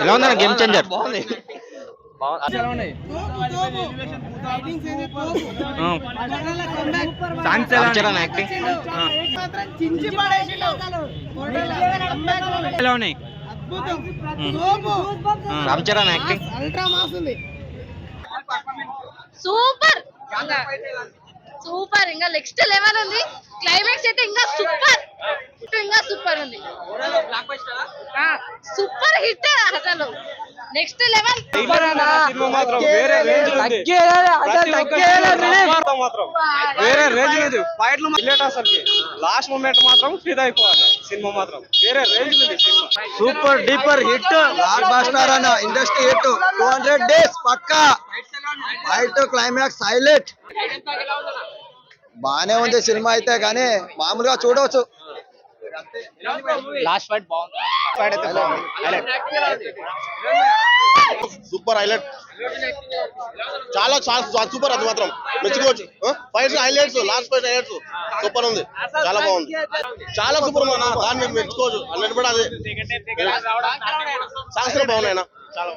ఎలా ఉందన్న game changer? Ram acting ఎలా ఉన్నాయి? Ram Charan acting super super. ఇంకా నెక్స్ట్ లెవెల్ ఉంది. క్లైమాక్స్ అయితే ఇంకా సూపర్ ఉంది. సూపర్ హిట్ అసలు నెక్స్ట్ లెవెల్. వేరే రేంజ్ లేదు. ఫైట్లు అసలు లాస్ట్ మూమెంట్ మాత్రం ఫిదా అయిపోవాలి. సినిమా మాత్రం వేరే రేంజ్ ఉంది. Cinema super duper hit, blockbuster అన్న, ఇండస్ట్రీ హిట్. 200 days పక్కా. Fight climax highlight. బానే ఉంది సినిమా అయితే, కానీ మామూలుగా చూడవచ్చు. లాస్ట్ ఫైట్ బాగుంది. Super highlight. చాలా సూపర్. అది మాత్రం మెచ్చుకోవచ్చు. Fights highlights, last fight highlights super ఉంది. చాలా బాగుంది. చాలా సూపర్ ఉంది. దాన్ని మెచ్చుకోవచ్చు. అన్నట్టు కూడా అదే సాంగ్స్ బాగున్నాయి. చాలా